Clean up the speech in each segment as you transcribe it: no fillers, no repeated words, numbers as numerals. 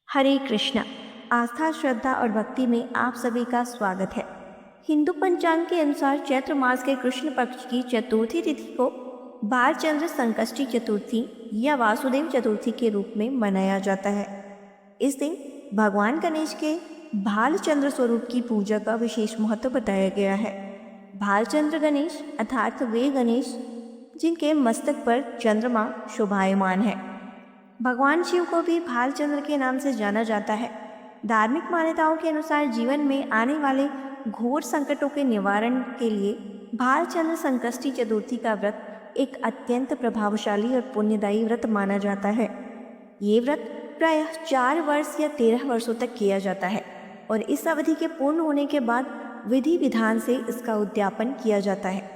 हरे कृष्णा। आस्था, श्रद्धा और भक्ति में आप सभी का स्वागत है। हिंदू पंचांग के अनुसार चैत्र मास के कृष्ण पक्ष की चतुर्थी तिथि को भालचंद्र संकष्टी चतुर्थी या वासुदेव चतुर्थी के रूप में मनाया जाता है। इस दिन भगवान गणेश के भालचंद्र स्वरूप की पूजा का विशेष महत्व बताया गया है। भालचंद्र गणेश अर्थात वे गणेश जिनके मस्तक पर चंद्रमा शोभायमान है। भगवान शिव को भी भालचंद्र के नाम से जाना जाता है। धार्मिक मान्यताओं के अनुसार जीवन में आने वाले घोर संकटों के निवारण के लिए भालचंद्र संकष्टी चतुर्थी का व्रत एक अत्यंत प्रभावशाली और पुण्यदायी व्रत माना जाता है। ये व्रत प्रायः 4 वर्ष या 13 वर्षों तक किया जाता है और इस अवधि के पूर्ण होने के बाद विधि विधान से इसका उद्यापन किया जाता है।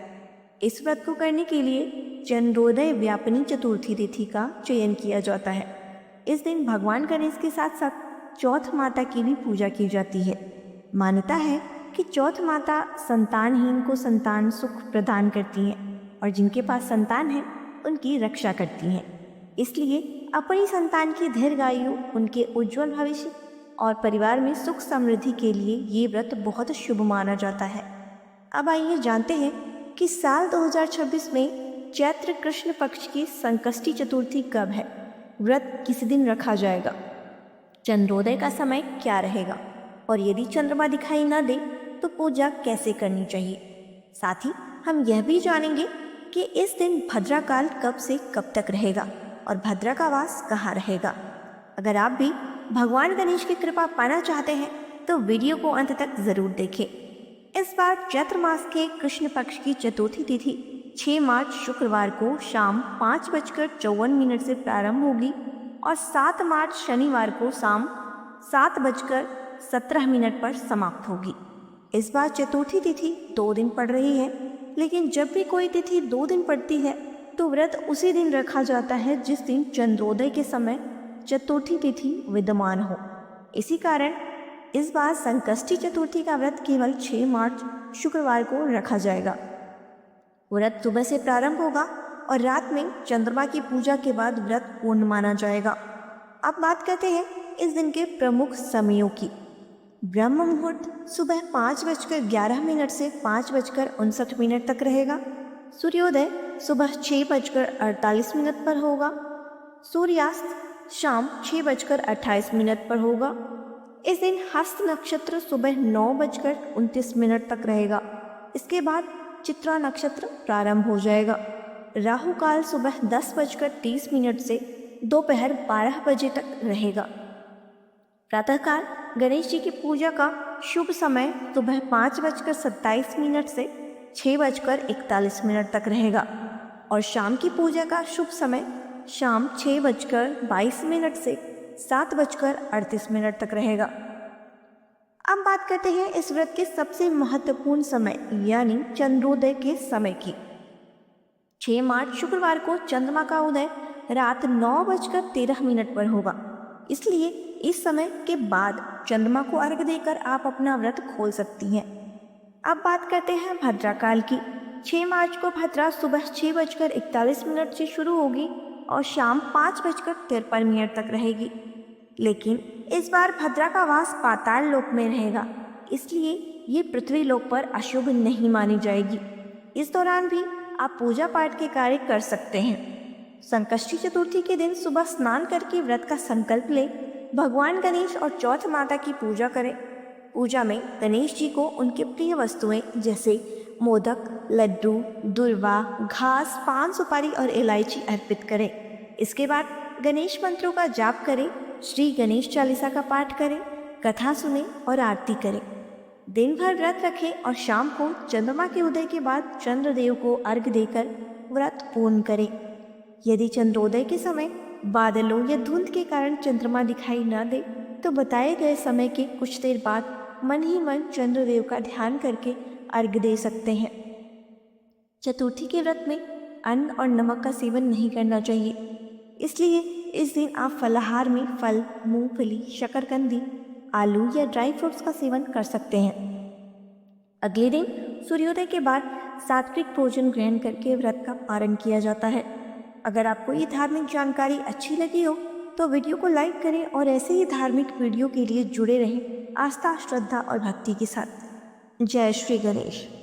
इस व्रत को करने के लिए चंद्रोदय व्यापिनी चतुर्थी तिथि का चयन किया जाता है। इस दिन भगवान गणेश के साथ साथ चौथ माता की भी पूजा की जाती है। मान्यता है कि चौथ माता संतानहीन को संतान सुख प्रदान करती हैं और जिनके पास संतान है उनकी रक्षा करती हैं। इसलिए अपनी संतान की दीर्घायु, उनके उज्जवल भविष्य और परिवार में सुख समृद्धि के लिए ये व्रत बहुत शुभ माना जाता है। अब आइए जानते हैं कि साल 2026 में चैत्र कृष्ण पक्ष की संकष्टी चतुर्थी कब है, व्रत किस दिन रखा जाएगा, चंद्रोदय का समय क्या रहेगा और यदि चंद्रमा दिखाई न दे तो पूजा कैसे करनी चाहिए। साथ ही हम यह भी जानेंगे कि इस दिन भद्रा काल कब से कब तक रहेगा और भद्रा का वास कहाँ रहेगा। अगर आप भी भगवान गणेश की कृपा पाना चाहते हैं तो वीडियो को अंत तक जरूर देखें। इस बार चैत्र मास के कृष्ण पक्ष की चतुर्थी तिथि 6 मार्च शुक्रवार को शाम 5:54 से प्रारंभ होगी और 7 मार्च शनिवार को शाम 7:17 पर समाप्त होगी। इस बार चतुर्थी तिथि 2 दिन पड़ रही है, लेकिन जब भी कोई तिथि 2 दिन पड़ती है तो व्रत उसी दिन रखा जाता है जिस दिन चंद्रोदय के समय चतुर्थी तिथि विद्यमान हो। इसी कारण इस बार संकष्टी चतुर्थी का व्रत केवल 6 मार्च शुक्रवार को रखा जाएगा। व्रत सुबह से प्रारंभ होगा और रात में चंद्रमा की पूजा के बाद व्रत पूर्ण माना जाएगा। अब बात करते हैं इस दिन के प्रमुख समयों की। ब्रह्म मुहूर्त सुबह 5:11 से 5:59 तक रहेगा। सूर्योदय सुबह 6:48 पर होगा। सूर्यास्त शाम 6:28 पर होगा। इस दिन हस्त नक्षत्र सुबह 9:29 तक रहेगा। इसके बाद चित्रा नक्षत्र प्रारंभ हो जाएगा। राहु काल सुबह 10:30 से दोपहर 12 बजे तक रहेगा। प्रातःकाल गणेश जी की पूजा का शुभ समय सुबह 5:27 से 6:41 तक रहेगा और शाम की पूजा का शुभ समय शाम 6:22 से 7:38 तक रहेगा। अब बात करते हैं इस व्रत के सबसे महत्वपूर्ण समय यानी चंद्रोदय के समय की। 6 मार्च शुक्रवार को चंद्रमा का उदय रात 9:13 पर होगा, इसलिए इस समय के बाद चंद्रमा को अर्घ्य देकर आप अपना व्रत खोल सकती हैं। अब बात करते हैं भद्रा काल की। 6 मार्च को भद्रा सुबह 6:41 से शुरू होगी और शाम 5:53 तक रहेगी। लेकिन इस बार भद्रा का वास पाताल लोक में रहेगा, इसलिए ये पृथ्वी लोक पर अशुभ नहीं मानी जाएगी। इस दौरान भी आप पूजा पाठ के कार्य कर सकते हैं। संकष्टी चतुर्थी के दिन सुबह स्नान करके व्रत का संकल्प लें, भगवान गणेश और चौथ माता की पूजा करें। पूजा में गणेश जी को उनके प्रिय वस्तुएं जैसे मोदक, लड्डू, दुर्वा, घास, पान सुपारी और इलायची अर्पित करें। इसके बाद गणेश मंत्रों का जाप करें, श्री गणेश चालीसा का पाठ करें, कथा सुने और आरती करें। दिन भर व्रत रखें और शाम को चंद्रमा के उदय के बाद चंद्रदेव को अर्घ्य देकर व्रत पूर्ण करें। यदि चंद्रोदय के समय बादलों या धुंध के कारण चंद्रमा दिखाई न दे तो बताए गए समय के कुछ देर बाद मन ही मन चंद्रदेव का ध्यान करके अर्घ्य दे सकते हैं। चतुर्थी के व्रत में अन्न और नमक का सेवन नहीं करना चाहिए, इसलिए इस दिन आप फलाहार में फल, मूंगफली, शकरकंदी, आलू या ड्राई फ्रूट्स का सेवन कर सकते हैं। अगले दिन सूर्योदय के बाद सात्विक भोजन ग्रहण करके व्रत का पारण किया जाता है। अगर आपको ये धार्मिक जानकारी अच्छी लगी हो तो वीडियो को लाइक करें और ऐसे ही धार्मिक वीडियो के लिए जुड़े रहें आस्था, श्रद्धा और भक्ति के साथ। जय श्री गणेश।